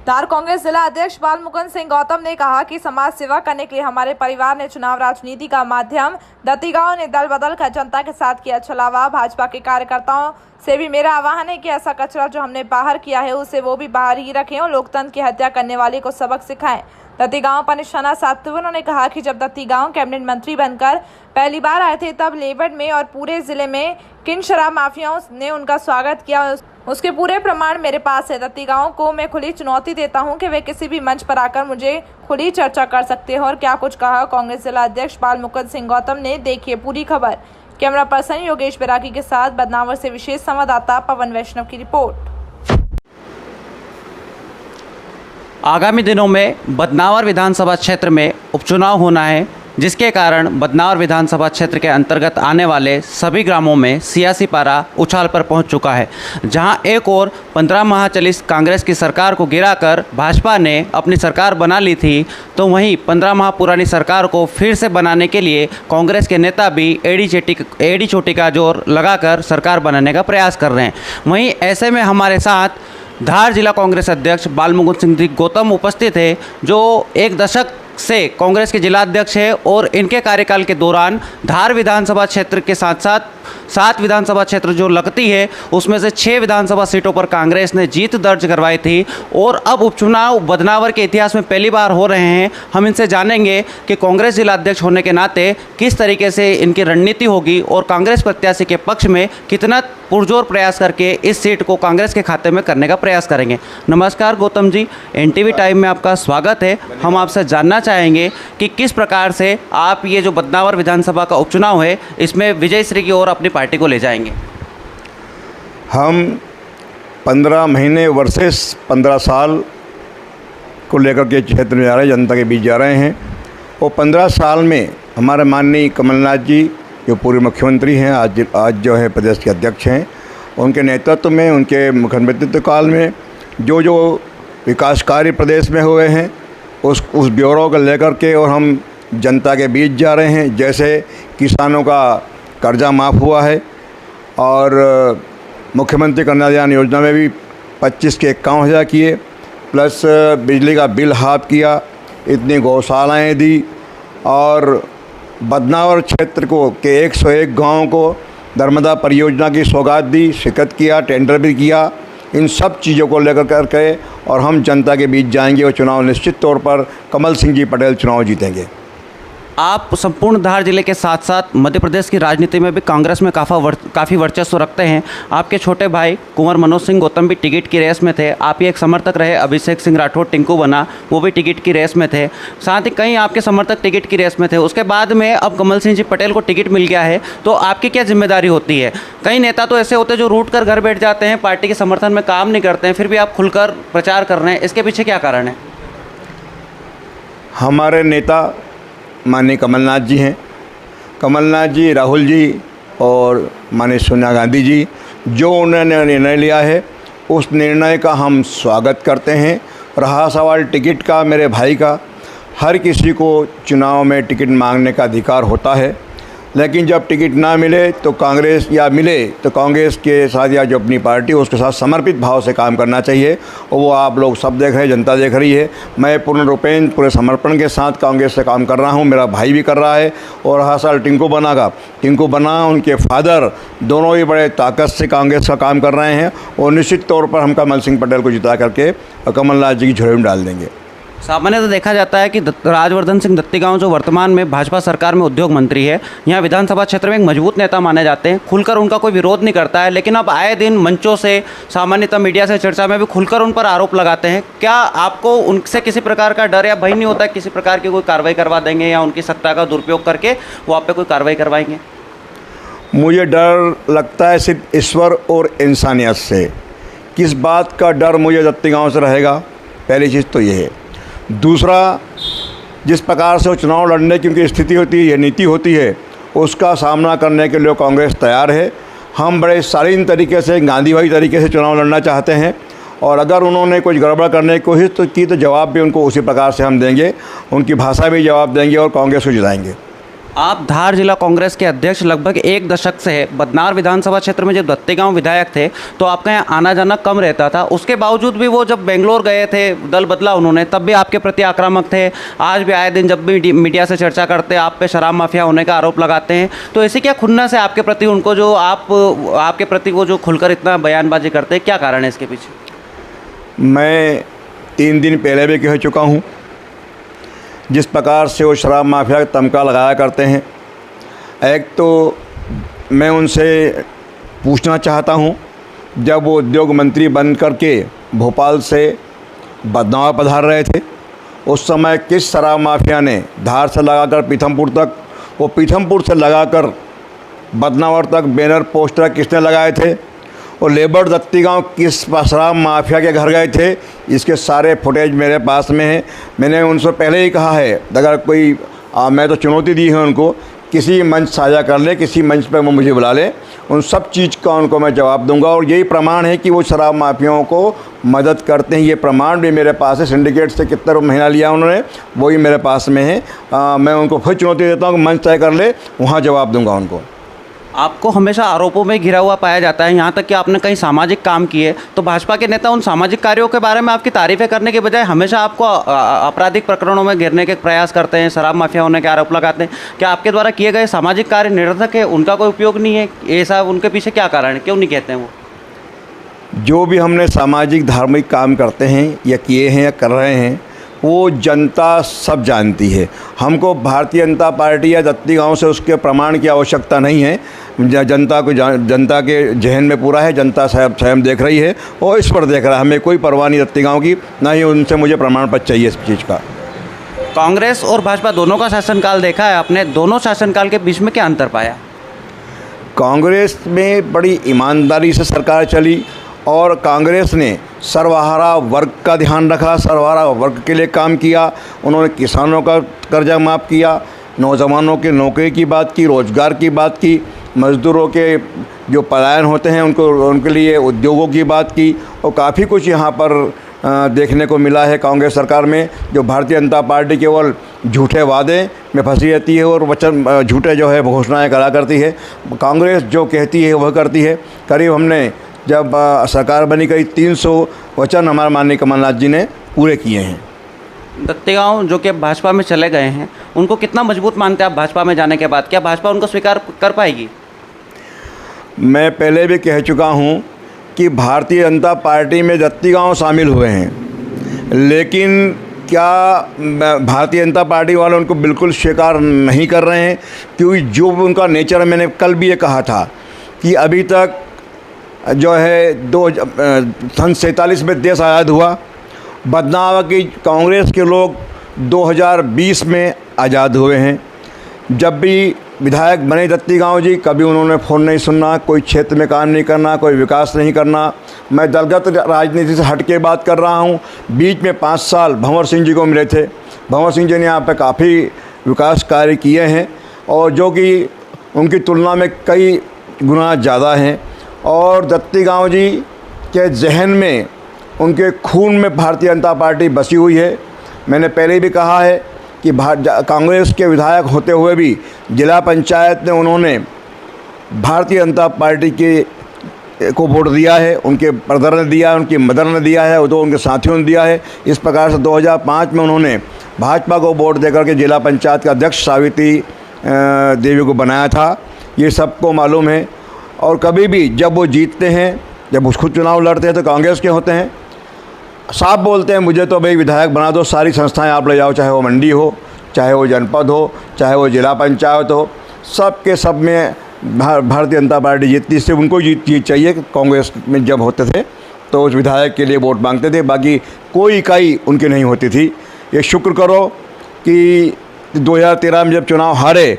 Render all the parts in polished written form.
धार कांग्रेस जिला अध्यक्ष बाल मुकुंद सिंह गौतम ने कहा कि समाज सेवा करने के लिए हमारे परिवार ने चुनाव राजनीति का माध्यम दत्तीगांव ने दल बदल कर जनता के साथ किया छलावा। भाजपा के कार्यकर्ताओं से भी मेरा आह्वान है कि ऐसा कचरा जो हमने बाहर किया है उसे वो भी बाहर ही रखें और लोकतंत्र की हत्या करने वाले को सबक सिखाएं। दत्तीगांव पर निशाना साधते हुए उन्होंने कहा कि जब दत्तीगांव कैबिनेट मंत्री बनकर पहली बार आए थे तब लेवड में और पूरे जिले में किन शराब माफियाओं ने उनका स्वागत किया, उसके पूरे प्रमाण मेरे पास है। दत्तीगांव को मैं खुली चुनौती देता हूं कि वे किसी भी मंच पर आकर मुझे खुली चर्चा कर सकते हैं। और क्या कुछ कहा कांग्रेस जिला अध्यक्ष बाल मुकुंद सिंह गौतम ने, देखिए पूरी खबर। कैमरा पर्सन योगेश बैरागी के साथ बदनावर से विशेष संवाददाता पवन वैष्णव की रिपोर्ट। आगामी दिनों में बदनावर विधानसभा क्षेत्र में उपचुनाव होना है, जिसके कारण बदनावर विधानसभा क्षेत्र के अंतर्गत आने वाले सभी ग्रामों में सियासी पारा उछाल पर पहुंच चुका है। जहां एक और 15 माह चली कांग्रेस की सरकार को गिराकर भाजपा ने अपनी सरकार बना ली थी, तो वहीं 15 माह पुरानी सरकार को फिर से बनाने के लिए कांग्रेस के नेता भी एड़ी चोटी का जोर लगाकर सरकार बनाने का प्रयास कर रहे हैं। वहीं ऐसे में हमारे साथ धार जिला कांग्रेस अध्यक्ष बाल मुकुंद सिंह गौतम उपस्थित है, जो एक दशक से कांग्रेस के जिला अध्यक्ष है और इनके कार्यकाल के दौरान धार विधानसभा क्षेत्र के साथ साथ 7 विधानसभा क्षेत्र जो लगती है उसमें से 6 विधानसभा सीटों पर कांग्रेस ने जीत दर्ज करवाई थी। और अब उपचुनाव बदनावर के इतिहास में पहली बार हो रहे हैं। हम इनसे जानेंगे कि कांग्रेस जिला अध्यक्ष होने के नाते किस तरीके से इनकी रणनीति होगी और कांग्रेस प्रत्याशी के पक्ष में कितना पुरजोर प्रयास करके इस सीट को कांग्रेस के खाते में करने का प्रयास करेंगे। नमस्कार गौतम जी, एनटीवी टाइम में आपका स्वागत है। हम आपसे जानना चाहेंगे कि किस प्रकार से आप ये जो बदनावर विधानसभा का उपचुनाव है इसमें विजयश्री की ओर अपनी पार्टी को ले जाएंगे। हम 15 महीने वर्सेस 15 साल को लेकर के क्षेत्र में जा रहे हैं, जनता के बीच जा रहे हैं। और 15 साल में हमारे माननीय कमलनाथ जी जो पूर्व मुख्यमंत्री हैं, आज जो है प्रदेश के अध्यक्ष हैं, उनके नेतृत्व में, उनके मुख्यमंत्रित्व काल में जो विकास कार्य प्रदेश में हुए हैं उस ब्यौरों को लेकर के और हम जनता के बीच जा रहे हैं। जैसे किसानों का कर्जा माफ़ हुआ है और मुख्यमंत्री कन्यादान योजना में भी 25 के 51,000 किए, प्लस बिजली का बिल हाफ किया, इतनी गौशालाएँ दी और बदनावर क्षेत्र को के 101 गाँव को नर्मदा परियोजना की सौगात दी, शिरकत किया, टेंडर भी किया। इन सब चीज़ों को लेकर करके और हम जनता के बीच जाएंगे और चुनाव निश्चित तौर पर कमल सिंह जी पटेल चुनाव जीतेंगे। आप संपूर्ण धार जिले के साथ साथ मध्य प्रदेश की राजनीति में भी कांग्रेस में काफ़ी वर्चस्व रखते हैं। आपके छोटे भाई कुंवर मनोज सिंह गौतम भी टिकट की रेस में थे। आप ही एक समर्थक रहे, अभिषेक सिंह राठौड़ टिंकू बना, वो भी टिकट की रेस में थे। साथ ही कई आपके समर्थक टिकट की रेस में थे। उसके बाद में अब कमल सिंह जी पटेल को टिकट मिल गया है, तो आपकी क्या जिम्मेदारी होती है? कई नेता तो ऐसे होते हैं जो रूट कर घर बैठ जाते हैं, पार्टी के समर्थन में काम नहीं करते हैं, फिर भी आप खुलकर प्रचार कर रहे हैं, इसके पीछे क्या कारण है? हमारे नेता माननीय कमलनाथ जी हैं। कमलनाथ जी, राहुल जी और माननीय सोनिया गांधी जी, जो उन्होंने निर्णय लिया है उस निर्णय का हम स्वागत करते हैं। रहा सवाल टिकट का, मेरे भाई का, हर किसी को चुनाव में टिकट मांगने का अधिकार होता है, लेकिन जब टिकट ना मिले तो कांग्रेस या मिले तो कांग्रेस के साथ या जो अपनी पार्टी उसके साथ समर्पित भाव से काम करना चाहिए। और वो आप लोग सब देख रहे हैं, जनता देख रही है। मैं पूर्ण रूपेण पूरे समर्पण के साथ कांग्रेस से काम कर रहा हूँ, मेरा भाई भी कर रहा है। और हर साल टिंकू बना उनके फादर दोनों ही बड़े ताकत से कांग्रेस का काम कर रहे हैं और निश्चित तौर पर हम कमल सिंह पटेल को जिता करके कमलनाथ जी की झोली में डाल देंगे। सामान्य तो देखा जाता है कि राजवर्धन सिंह दत्तीगांव जो वर्तमान में भाजपा सरकार में उद्योग मंत्री है, यहाँ विधानसभा क्षेत्र में एक मजबूत नेता माने जाते हैं। खुलकर उनका कोई विरोध नहीं करता है, लेकिन अब आए दिन मंचों से, सामान्यतः मीडिया से चर्चा में भी खुलकर उन पर आरोप लगाते हैं। क्या आपको उनसे किसी प्रकार का डर या भय नहीं होता, किसी प्रकार की कोई कार्रवाई करवा देंगे या उनकी सत्ता का दुरुपयोग करके वो आप पे कोई कार्रवाई करवाएंगे? मुझे डर लगता है सिर्फ ईश्वर और इंसानियत से। किस बात का डर मुझे दत्तीगांव से रहेगा? पहली चीज़ तो ये है। दूसरा, जिस प्रकार से वो चुनाव लड़ने की उनकी स्थिति होती है, ये नीति होती है, उसका सामना करने के लिए कांग्रेस तैयार है। हम बड़े शालीन तरीके से, गांधीवादी तरीके से चुनाव लड़ना चाहते हैं और अगर उन्होंने कुछ गड़बड़ करने की कोशिश की तो जवाब भी उनको उसी प्रकार से हम देंगे, उनकी भाषा भी जवाब देंगे और कांग्रेस को जिताएंगे। आप धार जिला कांग्रेस के अध्यक्ष लगभग एक दशक से बदनावर विधानसभा क्षेत्र में जब दत्तीगांव विधायक थे तो आपका यहाँ आना जाना कम रहता था। उसके बावजूद भी वो जब बेंगलोर गए थे, दल बदला उन्होंने, तब भी आपके प्रति आक्रामक थे। आज भी आए दिन जब भी मीडिया से चर्चा करते हैं आप पे शराब माफिया होने का आरोप लगाते हैं। तो ऐसी क्या खुन्नस है आपके प्रति उनको जो आपके प्रति वो जो खुलकर इतना बयानबाजी करते हैं, क्या कारण है इसके पीछे? मैं 3 दिन पहले भी कह चुका हूँ, जिस प्रकार से वो शराब माफिया का तमगा लगाया करते हैं। एक तो मैं उनसे पूछना चाहता हूँ, जब वो उद्योग मंत्री बन करके भोपाल से बदनावर पधार रहे थे, उस समय किस शराब माफिया ने धार से लगाकर पीथमपुर तक, वो पीथमपुर से लगाकर बदनावर तक बैनर पोस्टर किसने लगाए थे, और लेबर दत्तीगांव किस शराब माफिया के घर गए थे, इसके सारे फुटेज मेरे पास में है। मैंने उनसे पहले ही कहा है, अगर कोई मैं तो चुनौती दी है उनको, किसी मंच साझा कर ले, किसी मंच पर वो मुझे बुला ले, उन सब चीज़ का उनको मैं जवाब दूंगा। और यही प्रमाण है कि वो शराब माफियाओं को मदद करते हैं। ये प्रमाण भी मेरे पास है। सिंडिकेट से कितना महीना लिया उन्होंने, वही मेरे पास में है। मैं उनको फिर चुनौती देता हूँ कि मंच तय कर ले, वहाँ जवाब दूंगा उनको। आपको हमेशा आरोपों में घिरा हुआ पाया जाता है, यहाँ तक कि आपने कई सामाजिक काम किए। तो भाजपा के नेता उन सामाजिक कार्यों के बारे में आपकी तारीफ़ें करने के बजाय हमेशा आपको आपराधिक प्रकरणों में घिरने के प्रयास करते हैं, शराब माफिया होने के आरोप लगाते हैं। क्या आपके द्वारा किए गए सामाजिक कार्य निरर्थक है, उनका कोई उपयोग नहीं है? ऐसा उनके पीछे क्या कारण है, क्यों नहीं कहते हैं वो? जो भी हमने सामाजिक धार्मिक काम करते हैं या किए हैं या कर रहे हैं, वो जनता सब जानती है। हमको भारतीय जनता पार्टी या दत्तीगांव से उसके प्रमाण की आवश्यकता नहीं है। जनता को जनता के जहन में पूरा है, जनता स्वयं देख रही है और इस पर देख रहा है। हमें कोई परवाह नहीं दत्तीगांव की, ना ही उनसे मुझे प्रमाण पत्र चाहिए इस चीज़ का। कांग्रेस और भाजपा दोनों का शासनकाल देखा है आपने, दोनों शासनकाल के बीच में क्या अंतर पाया? कांग्रेस में बड़ी ईमानदारी से सरकार चली और कांग्रेस ने सर्वहारा वर्ग का ध्यान रखा, सर्वहारा वर्ग के लिए काम किया। उन्होंने किसानों का कर्जा माफ़ किया, नौजवानों के नौकरी की बात की, रोज़गार की बात की, मज़दूरों के जो पलायन होते हैं उनके लिए उद्योगों की बात की, और काफ़ी कुछ यहाँ पर देखने को मिला है कांग्रेस सरकार में। जो भारतीय जनता पार्टी केवल झूठे वादे में फंसी रहती है और वचन झूठे जो है घोषणाएँ करा करती है। कांग्रेस जो कहती है वह करती है। करीब हमने जब सरकार बनी, करीब 300 वचन हमारे माननीय कमलनाथ जी ने पूरे किए हैं। दत्तीगांव जो कि भाजपा में चले गए हैं, उनको कितना मजबूत मानते हैं आप भाजपा में जाने के बाद? क्या भाजपा उनको स्वीकार कर पाएगी? मैं पहले भी कह चुका हूं कि भारतीय जनता पार्टी में दत्तीगांव शामिल हुए हैं, लेकिन क्या भारतीय जनता पार्टी वाले उनको बिल्कुल स्वीकार नहीं कर रहे हैं? क्योंकि जो उनका नेचर है, मैंने कल भी ये कहा था कि अभी तक जो है सन 47 में देश आज़ाद हुआ। बदनावर की कांग्रेस के लोग 2020 में आज़ाद हुए हैं। जब भी विधायक बने दत्तीगांव जी, कभी उन्होंने फ़ोन नहीं सुनना, कोई क्षेत्र में काम नहीं करना, कोई विकास नहीं करना। मैं दलगत राजनीति से हट के बात कर रहा हूँ। बीच में 5 साल भंवर सिंह जी को मिले थे। भंवर सिंह जी ने यहाँ पर काफ़ी विकास कार्य किए हैं और जो कि उनकी तुलना में कई गुना ज़्यादा हैं। और दत्तीगांव जी के जहन में, उनके खून में भारतीय जनता पार्टी बसी हुई है। मैंने पहले भी कहा है कि कांग्रेस के विधायक होते हुए भी जिला पंचायत में उन्होंने भारतीय जनता पार्टी के को वोट दिया है, उनके ब्रदर ने दिया है, उनकी मदर ने दिया है, तो उनके साथियों ने दिया है। इस प्रकार से 2005 में उन्होंने भाजपा को वोट देकर के जिला पंचायत का अध्यक्ष सावित्री देवी को बनाया था। ये सबको मालूम है। और कभी भी जब वो जीतते हैं, जब वो खुद चुनाव लड़ते हैं, तो कांग्रेस के होते हैं, साफ बोलते हैं मुझे तो भाई विधायक बना दो, सारी संस्थाएं आप ले जाओ, चाहे वो मंडी हो, चाहे वो जनपद हो, चाहे वो जिला पंचायत हो, सब के सब में भारतीय जनता पार्टी जीतती। सिर्फ उनको जीत चाहिए। कांग्रेस में जब होते थे तो उस विधायक के लिए वोट मांगते थे, बाकी कोई इकाई उनकी नहीं होती थी। ये शुक्र करो कि 2013 में जब चुनाव हारे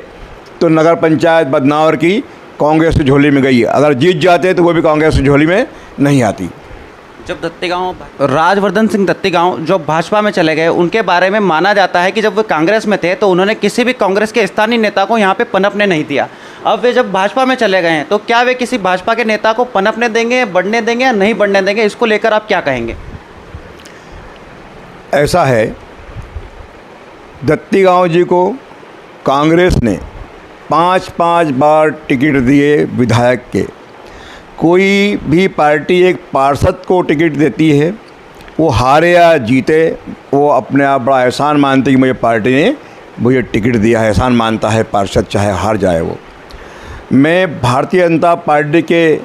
तो नगर पंचायत बदनावर की कांग्रेस की झोली में गई। अगर जीत जाते तो वो भी कांग्रेस की झोली में नहीं आती। जब दत्तीगांव राजवर्धन सिंह दत्तीगांव जो भाजपा में चले गए, उनके बारे में माना जाता है कि जब वे कांग्रेस में थे तो उन्होंने किसी भी कांग्रेस के स्थानीय नेता को यहाँ पे पनपने नहीं दिया। अब वे जब भाजपा में चले गए हैं तो क्या वे किसी भाजपा के नेता को पनपने देंगे, बढ़ने देंगे या नहीं बढ़ने देंगे? इसको लेकर आप क्या कहेंगे? ऐसा है, दत्तीगांव जी को कांग्रेस ने 5-5 बार टिकट दिए विधायक के। कोई भी पार्टी एक पार्षद को टिकट देती है, वो हारे या जीते, वो अपने आप बड़ा एहसान मानते कि मुझे पार्टी ने मुझे टिकट दिया है, एहसान मानता है पार्षद, चाहे हार जाए वो। मैं भारतीय जनता पार्टी के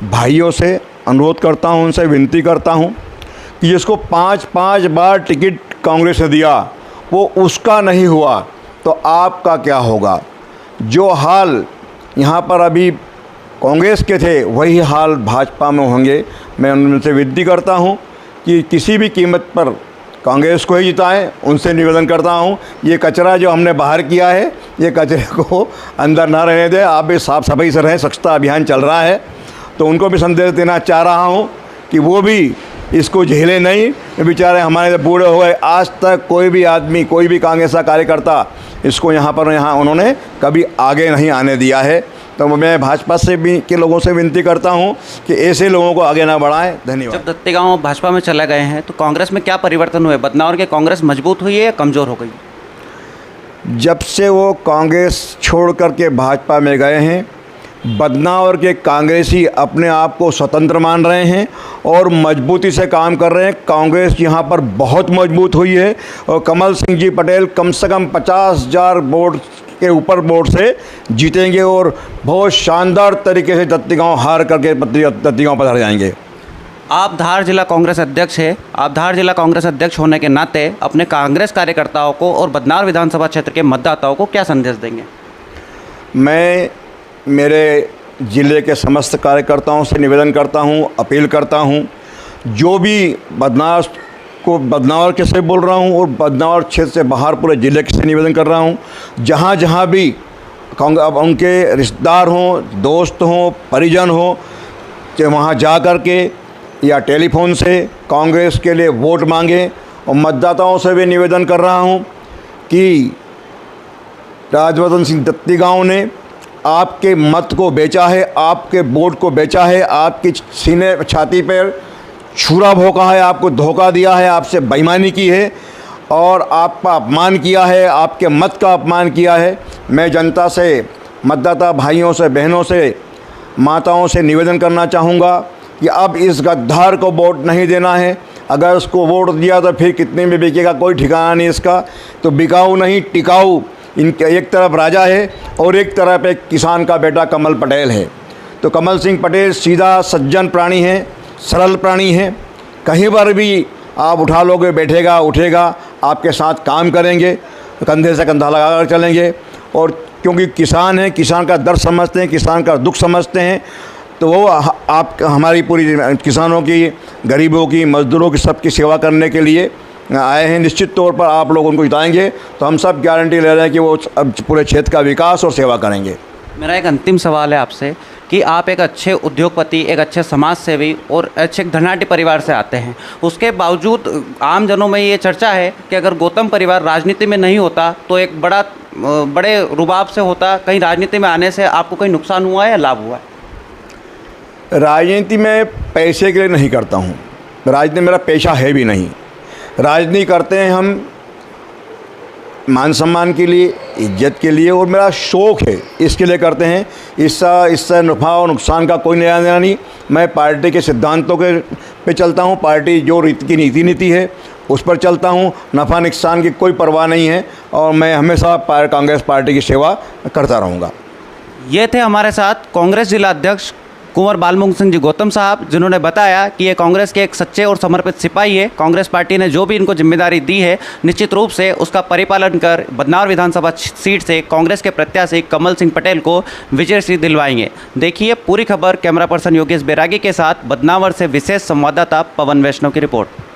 भाइयों से अनुरोध करता हूं, उनसे विनती करता हूं कि जिसको 5-5 बार टिकट कांग्रेस ने दिया वो उसका नहीं हुआ तो आपका क्या होगा। जो हाल यहाँ पर अभी कांग्रेस के थे वही हाल भाजपा में होंगे। मैं उनसे विनती करता हूँ कि किसी भी कीमत पर कांग्रेस को ही जिताएं। उनसे निवेदन करता हूँ ये कचरा जो हमने बाहर किया है, ये कचरे को अंदर ना रहने दें। आप भी साफ़ सफाई से रहें, स्वच्छता अभियान चल रहा है, तो उनको भी संदेश देना चाह रहा हूँ कि वो भी इसको झेले नहीं। बेचारे हमारे बूढ़े हो गए, आज तक कोई भी आदमी, कोई भी कांग्रेस का कार्यकर्ता इसको यहाँ उन्होंने कभी आगे नहीं आने दिया है। तो मैं भाजपा से भी के लोगों से विनती करता हूं कि ऐसे लोगों को आगे ना बढ़ाएं। धन्यवाद। जब दत्तीगांव भाजपा में चले गए हैं तो कांग्रेस में क्या परिवर्तन हुए? बदनावर के कांग्रेस मजबूत हुई है या कमज़ोर हो गई? जब से वो कांग्रेस छोड़ करके भाजपा में गए हैं, बदनावर के कांग्रेसी अपने आप को स्वतंत्र मान रहे हैं और मजबूती से काम कर रहे हैं। कांग्रेस यहाँ पर बहुत मजबूत हुई है और कमल सिंह जी पटेल कम से कम 50,000 वोट के ऊपर वोट से जीतेंगे और बहुत शानदार तरीके से दत्तीगांव हार करके दत्तीगांव पधार जाएंगे। आप धार जिला कांग्रेस अध्यक्ष हैं। आप धार जिला कांग्रेस अध्यक्ष होने के नाते अपने कांग्रेस कार्यकर्ताओं को और बदनावर विधानसभा क्षेत्र के मतदाताओं को क्या संदेश देंगे? मैं मेरे ज़िले के समस्त कार्यकर्ताओं से निवेदन करता हूं, अपील करता हूं, जो भी बदनावर के से बोल रहा हूं और बदनावर क्षेत्र से बाहर पूरे ज़िले के से निवेदन कर रहा हूं, जहां जहां भी अब उनके रिश्तेदार हों, दोस्त हों, परिजन हों, कि वहां जा कर के या टेलीफोन से कांग्रेस के लिए वोट मांगें। और मतदाताओं से भी निवेदन कर रहा हूं कि राजवर्धन सिंह दत्तीगांव ने आपके मत को बेचा है, आपके वोट को बेचा है, आपकी सीने छाती पर छुरा भोंका है, आपको धोखा दिया है, आपसे बेईमानी की है और आपका अपमान किया है, आपके मत का अपमान किया है। मैं जनता से, मतदाता भाइयों से, बहनों से, माताओं से निवेदन करना चाहूँगा कि अब इस गद्दार को वोट नहीं देना है। अगर उसको वोट दिया तो फिर कितने में बिकेगा कोई ठिकाना नहीं इसका। तो बिकाऊ नहीं, टिकाऊ। इनके एक तरफ राजा है और एक तरफ एक किसान का बेटा कमल पटेल है। तो कमल सिंह पटेल सीधा सज्जन प्राणी है, सरल प्राणी है। कहीं पर भी आप उठा लोगे, बैठेगा, उठेगा, आपके साथ काम करेंगे, कंधे से कंधा लगाकर चलेंगे। और क्योंकि किसान है, किसान का दर्द समझते हैं, किसान का दुख समझते हैं, तो वो आप हमारी पूरी किसानों की, गरीबों की, मज़दूरों की, सबकी सेवा करने के लिए आए हैं। निश्चित तौर पर आप लोग उनको जिताएंगे तो हम सब गारंटी ले रहे हैं कि वो पूरे क्षेत्र का विकास और सेवा करेंगे। मेरा एक अंतिम सवाल है आपसे कि आप एक अच्छे उद्योगपति, एक अच्छे समाज सेवी और अच्छे धनाढ्य परिवार से आते हैं। उसके बावजूद आम जनों में ये चर्चा है कि अगर गौतम परिवार राजनीति में नहीं होता तो एक बड़े रुबाब से होता। कहीं राजनीति में आने से आपको कोई नुकसान हुआ है या लाभ हुआ है? राजनीति में पैसे के लिए नहीं करता हूँ, राजनीति मेरा पेशा है भी नहीं। राजनीति करते हैं हम मान सम्मान के लिए, इज्जत के लिए, और मेरा शौक़ है, इसके लिए करते हैं। इससे नफ़ा और नुकसान का कोई लेना देना नहीं। मैं पार्टी के सिद्धांतों के पे चलता हूँ, पार्टी जो रीति की नीति है उस पर चलता हूँ। नफ़ा नुकसान की कोई परवाह नहीं है और मैं हमेशा कांग्रेस पार्टी की सेवा करता रहूँगा। ये थे हमारे साथ कांग्रेस जिला अध्यक्ष कुंवर बालमुकुंद सिंह जी गौतम साहब, जिन्होंने बताया कि ये कांग्रेस के एक सच्चे और समर्पित सिपाही है। कांग्रेस पार्टी ने जो भी इनको जिम्मेदारी दी है निश्चित रूप से उसका परिपालन कर बदनावर विधानसभा सीट से कांग्रेस के प्रत्याशी कमल सिंह पटेल को विजय श्री दिलवाएंगे। देखिए पूरी खबर कैमरा पर्सन योगेश बैरागी के साथ बदनावर से विशेष संवाददाता पवन वैष्णव की रिपोर्ट।